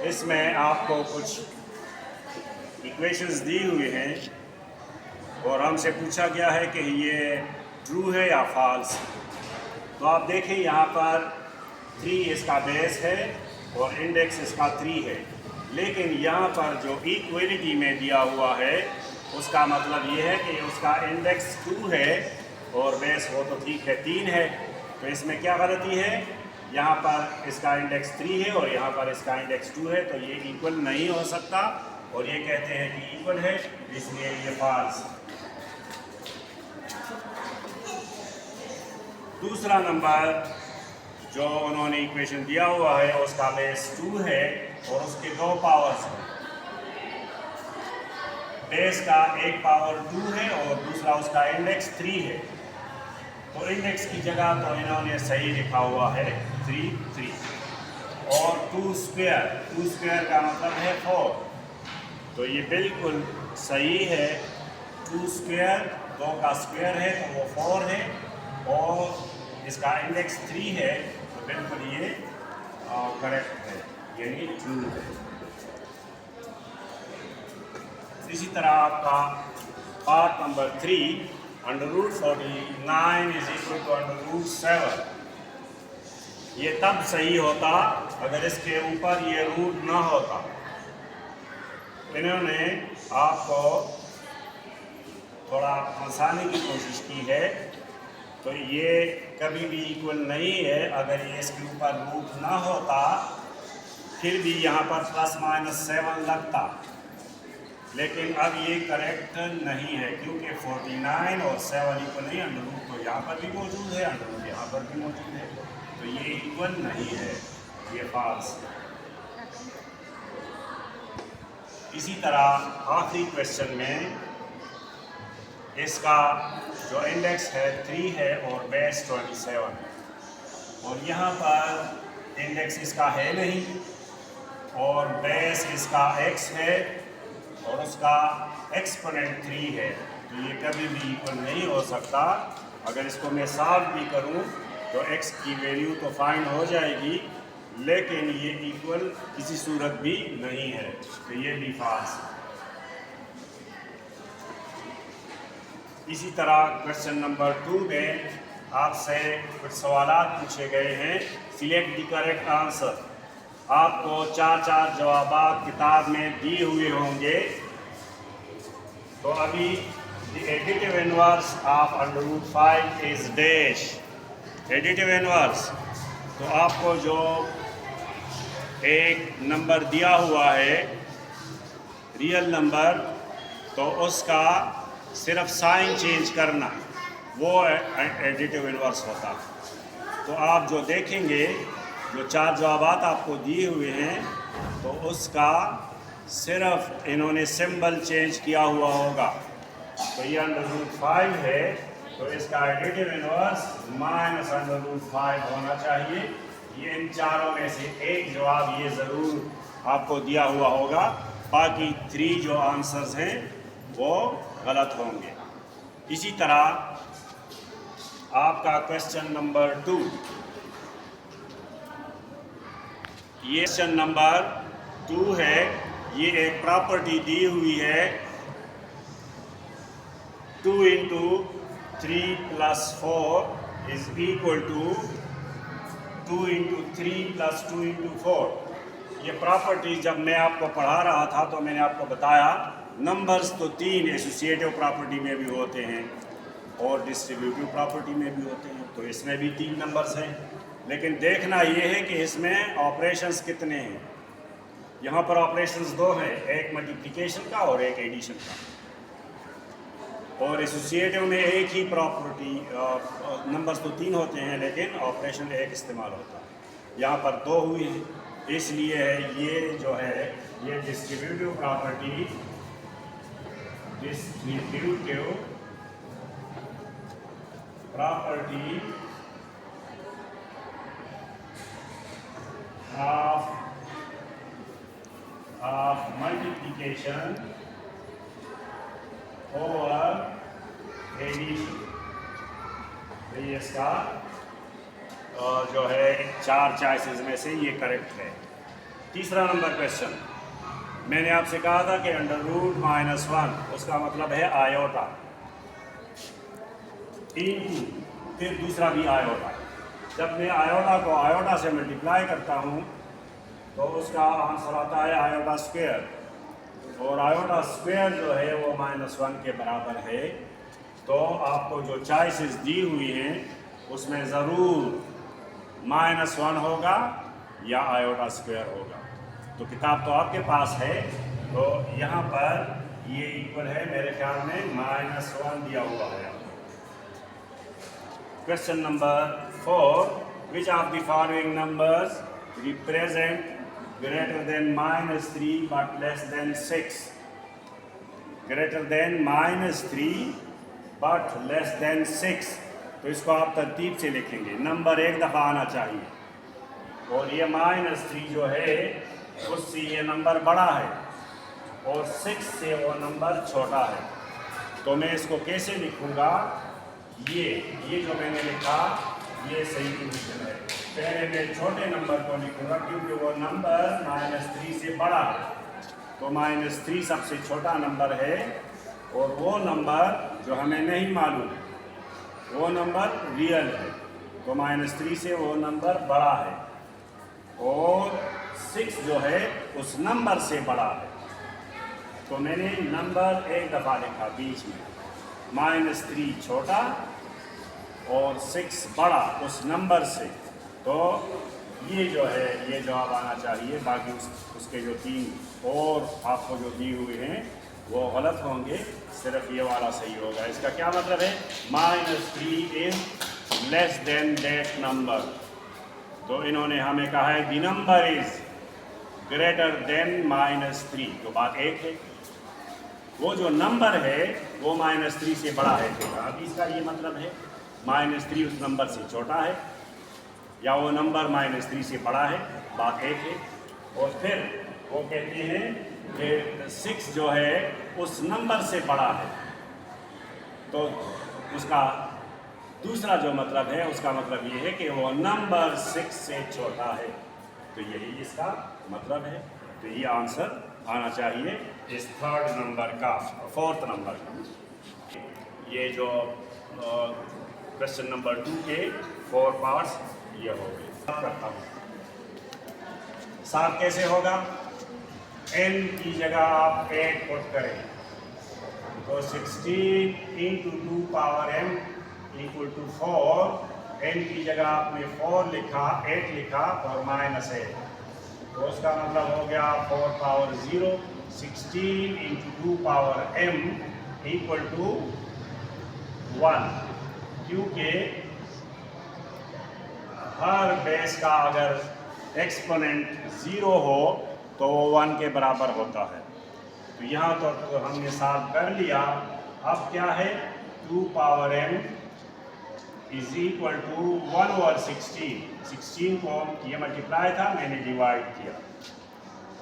इसमें आपको कुछ इक्वेशंस दी हुई हैं और हमसे पूछा गया है कि ये ट्रू है या फॉल्स। तो आप देखें यहाँ पर 3 इसका बेस है और इंडेक्स इसका 3 है, लेकिन यहाँ पर जो इक्वलिटी में दिया हुआ है उसका मतलब ये है कि उसका इंडेक्स 2 है और बेस हो तो ठीक है 3 है। तो इसमें क्या गलती है, यहाँ पर इसका इंडेक्स 3 है और यहाँ पर इसका इंडेक्स 2 है, तो ये इक्वल नहीं हो सकता और ये कहते हैं कि इक्वल है, इसलिए ये फॉल्स। दूसरा नंबर जो उन्होंने इक्वेशन दिया हुआ है उसका बेस 2 है और उसके 2 पावर्स हैं। बेस का एक पावर 2 है और दूसरा उसका इंडेक्स 3 है। तो इंडेक्स की जगह तो इन्होंने सही लिखा हुआ है 3 और 2 स्क्वायर का मतलब है 4, तो ये बिल्कुल सही है। 2 स्क्वायर 2 का स्क्वायर है तो वो 4 है और इसका इंडेक्स 3 है, तो बिल्कुल ये करेक्ट है, यानी ट्रू है। इसी तरह आपका पार्ट नंबर 3, √49 = √7। ये तब सही होता अगर इसके ऊपर ये रूट ना होता। इन्होंने आपको थोड़ा फंसाने की कोशिश की है, तो ये कभी भी इक्वल नहीं है। अगर ये इसके ऊपर रूट ना होता फिर भी यहाँ पर ±7 लगता, लेकिन अब ये करेक्ट नहीं है क्योंकि 49 और 7 इक्वल नहीं। अंडर तो यहाँ पर भी मौजूद है, अंडर यहाँ पर भी मौजूद है, तो ये इक्वल नहीं है, ये फॉल्स। इसी तरह आखिरी क्वेश्चन में इसका जो इंडेक्स है 3 है और बेस 27, और यहाँ पर इंडेक्स इसका है नहीं और बेस इसका x है और उसका एक्सपोनेंट 3 है, तो ये कभी भी इक्वल नहीं हो सकता। अगर इसको मैं सॉल्व भी करूं तो x की वैल्यू तो फाइंड हो जाएगी, लेकिन ये इक्वल किसी सूरत भी नहीं है, तो ये भी फॉल्स। इसी तरह क्वेश्चन नंबर 2 में आपसे कुछ सवालात पूछे गए हैं। Select the correct answer. आपको 4 जवाब किताब में दिए हुए होंगे। तो अभी the additive inverse of √5 is dash. Additive inverse, तो आपको जो एक नंबर दिया हुआ है रियल नंबर, तो उसका सिर्फ साइन चेंज करना, वो एडिटिव इनवर्स होता। तो आप जो देखेंगे, जो 4 जवाब आपको दिए हुए हैं, तो उसका सिर्फ इन्होंने सिंबल चेंज किया हुआ होगा। तो ये √5 है, तो इसका एडिटिव इनवर्स -√5 होना चाहिए। ये इन चारों में से एक जवाब ये ज़रूर आपको दिया हुआ होगा, बाकी 3 जो आंसर्स हैं वो गलत होंगे। इसी तरह आपका क्वेश्चन नंबर 2, ये क्वेश्चन नंबर 2 है। ये एक प्रॉपर्टी दी हुई है 2 × 3 + 4 इज इक्वल टू 2 × 3 + 2 × 4। ये प्रॉपर्टी जब मैं आपको पढ़ा रहा था तो मैंने आपको बताया नंबर्स तो 3 एसोसिएटिव प्रॉपर्टी में भी होते हैं और डिस्ट्रीब्यूटिव प्रॉपर्टी में भी होते हैं, तो इसमें भी 3 नंबर्स हैं। लेकिन देखना ये है कि इसमें ऑपरेशंस कितने हैं। यहाँ पर ऑपरेशंस 2 हैं, एक मल्टीप्लिकेशन का और एक एडिशन का। और एसोसिएटिव में एक ही प्रॉपर्टी, नंबर्स तो 3 होते हैं लेकिन ऑपरेशन एक इस्तेमाल होता है। यहाँ पर 2 हुई है, इसलिए है ये जो है ये distributive property, distributive property of multiplication over addition. ये इसका जो है 4 चॉइसेस में से ये करेक्ट है। तीसरा नंबर क्वेश्चन, मैंने आपसे कहा था कि अंडर रूट -1 उसका मतलब है आयोटा, इनटू फिर दूसरा भी आयोटा। जब मैं आयोटा को आयोटा से मल्टीप्लाई करता हूँ तो उसका आंसर आता है आयोटा स्क्वायर, और आयोटा स्क्वायर जो है वो -1 के बराबर है। तो आपको जो चॉइसेस दी हुई हैं उसमें ज़रूर -1 होगा या आयोटा स्क्वायर होगा। तो किताब तो आपके पास है, तो यहाँ पर ये इक्वल है मेरे ख्याल में -1 दिया हुआ है। Question number 4, which of the following numbers represent greater than -3 but less than 6? Greater than -3 but less than 6, तो इसको आप तरतीब से लिखेंगे। नंबर एक दफ़ा आना चाहिए, और ये -3 जो है उससे ये नंबर बड़ा है और 6 से वो नंबर छोटा है। तो मैं इसको कैसे लिखूँगा? ये जो मैंने लिखा ये सही पोजीशन है। पहले मैं छोटे नंबर को लिखूँगा क्योंकि वो नंबर -3 से बड़ा है, तो -3 सबसे छोटा नंबर है, और वो नंबर जो हमें नहीं मालूम वो नंबर रियल है, तो -3 से वो नंबर बड़ा है, और 6 जो है उस नंबर से बड़ा है। तो मैंने नंबर एक दफ़ा लिखा बीच में, -3 छोटा और 6 बड़ा उस नंबर से, तो ये जो है ये जवाब आना चाहिए। बाकी उसके जो 3 और आपको जो दी हुए हैं वो गलत होंगे, सिर्फ ये वाला सही होगा। इसका क्या मतलब है? -3 is less than that number. तो इन्होंने हमें कहा है the number is greater than -3, तो बात एक है। वो जो नंबर है वो -3 से बड़ा है, तो अब इसका ये मतलब है -3 उस नंबर से छोटा है, या वो नंबर -3 से बड़ा है, बात एक है। और फिर वो कहते हैं कि 6 जो है उस नंबर से बड़ा है, तो उसका दूसरा जो मतलब है उसका मतलब ये है कि वो नंबर 6 से छोटा है, तो यही इसका मतलब है। तो ये आंसर आना चाहिए इस थर्ड नंबर का, फोर्थ नंबर का। ये जो क्वेश्चन नंबर 2 के 4 पार्ट्स ये हो गए। करता हूँ साफ कैसे होगा? n की जगह आप 8 पुट करें, तो 16 × 2 पावर m = 4। n की जगह आपने 4 लिखा, 8 लिखा और -8, तो उसका मतलब हो गया 4 पावर 0। 16 × 2 पावर m = 1, क्योंकि हर बेस का अगर एक्सपोनेंट 0 हो तो वो 1 के बराबर होता है। तो यहाँ तो हमने सॉल्व कर लिया। अब क्या है? 2 पावर m = 1/16। 16 को ये मल्टीप्लाई था, मैंने डिवाइड किया।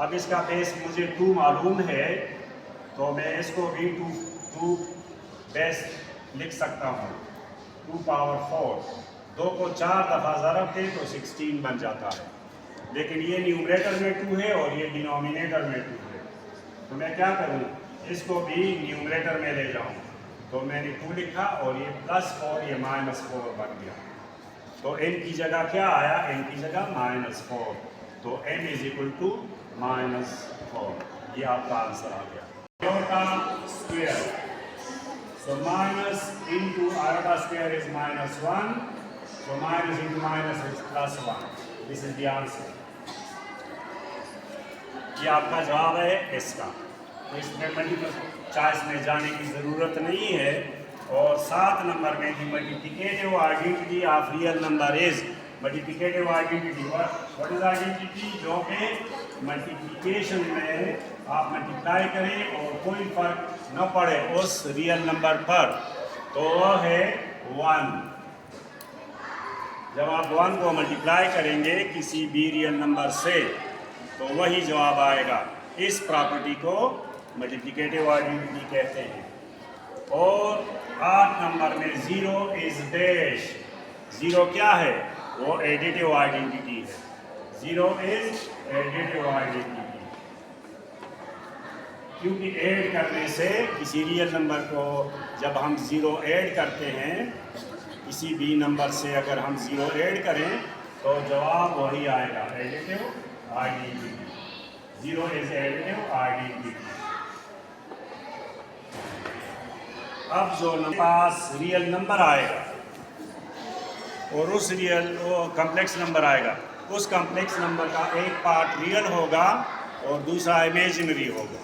अब इसका बेस मुझे 2 मालूम है, तो मैं इसको भी 2 बेस लिख सकता हूँ। 2 पावर 4, 2 को 4 दफ़ा ज़रब दे तो 16 बन जाता है, लेकिन ये न्यूमरेटर में 2 है और ये डिनोमिनेटर में 2 है। तो मैं क्या करूँ? इसको भी न्यूमरेटर में ले जाऊँ, तो मैंने 2 लिखा और ये +4 ये -4 बन गया। तो n की जगह क्या आया? n की जगह -4, तो m = -4। ये आपका आंसर आ गया। Iota square, so minus into iota square is -1, so minus into minus is +1. This is the answer. ये आपका जवाब है इसका। तो इसमें मल्टीपल चॉइस में जाने की ज़रूरत नहीं है। और 7 नंबर में the multiplicative identity of real number is multiplicative identity. What is identity? जो कि मल्टीप्लिकेशन में आप मल्टीप्लाई करें और कोई फर्क न पड़े उस रियल नंबर पर, तो वह है 1। जब आप 1 को मल्टीप्लाई करेंगे किसी भी रियल नंबर से तो वही जवाब आएगा। इस प्रॉपर्टी को मल्टीप्लिकेटिव आइडेंटिटी कहते हैं। और 8 नंबर में 0 इज डैश। 0 क्या है? वो एडिटिव आइडेंटिटी है। 0 इज एडिटिव आइडेंटिटी, क्योंकि ऐड करने से किसी रियल नंबर को जब हम 0 ऐड करते हैं, किसी भी नंबर से अगर हम 0 ऐड करें तो जवाब वही आएगा, additive identity. 0 is additive identity. अब जो पास रियल नंबर आएगा और उस वो कम्प्लेक्स नंबर आएगा, उस कम्प्लेक्स नंबर का एक पार्ट रियल होगा और दूसरा इमेजिनरी होगा।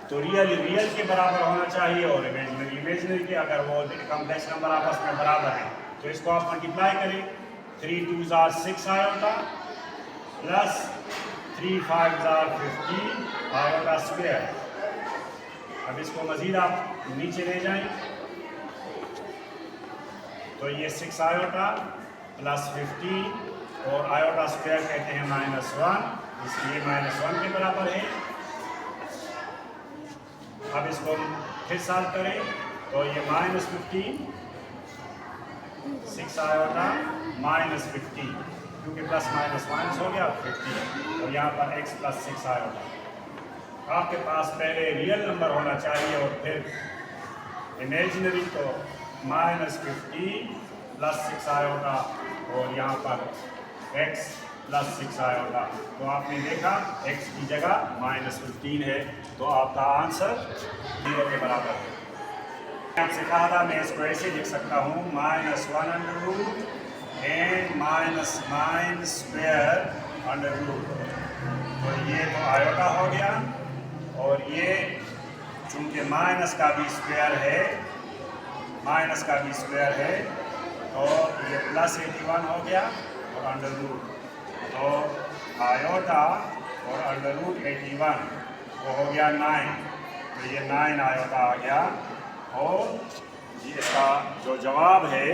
तो रियल के बराबर होना चाहिए और इमेजिनरी के। अगर वो कम्प्लेक्स नंबर आपस में बराबर है तो इसको आप मल्टीप्लाई करें। 3 2s are 6 iota plus 3 5s are 15 iota square. अब इसको मजीद आप नीचे ले जाएं तो ये 6 आयोटा प्लस 15 और आयोटा स्क्वायर कहते हैं -1, इसलिए -1 के बराबर है। अब इसको फिर सॉल्व करें तो ये -15, 6 आयोटा -15, क्योंकि प्लस माइनस माइनस हो गया 15, और यहाँ पर x प्लस 6 आयोटा। आपके पास पहले रियल नंबर होना चाहिए और फिर इमेजिनरी, तो -15 प्लस 6 आयोटा और यहाँ पर x प्लस 6 आयोटा। तो आपने देखा x की जगह -15 है, तो आपका आंसर 0 के बराबर है। आपसे कहा था मैं इसको ऐसे लिख सकता हूँ -1 एंड -9 स्क्वायर अंडर रूट। तो ये तो आयोटा हो गया, और ये चूंकि माइनस का भी स्क्वायर है तो ये प्लस 81 हो गया और अंडर रूट, तो आयोटा और अंडर रूट 81 वो हो गया 9, तो ये 9 आयोटा आ गया। और ये इसका जो जवाब है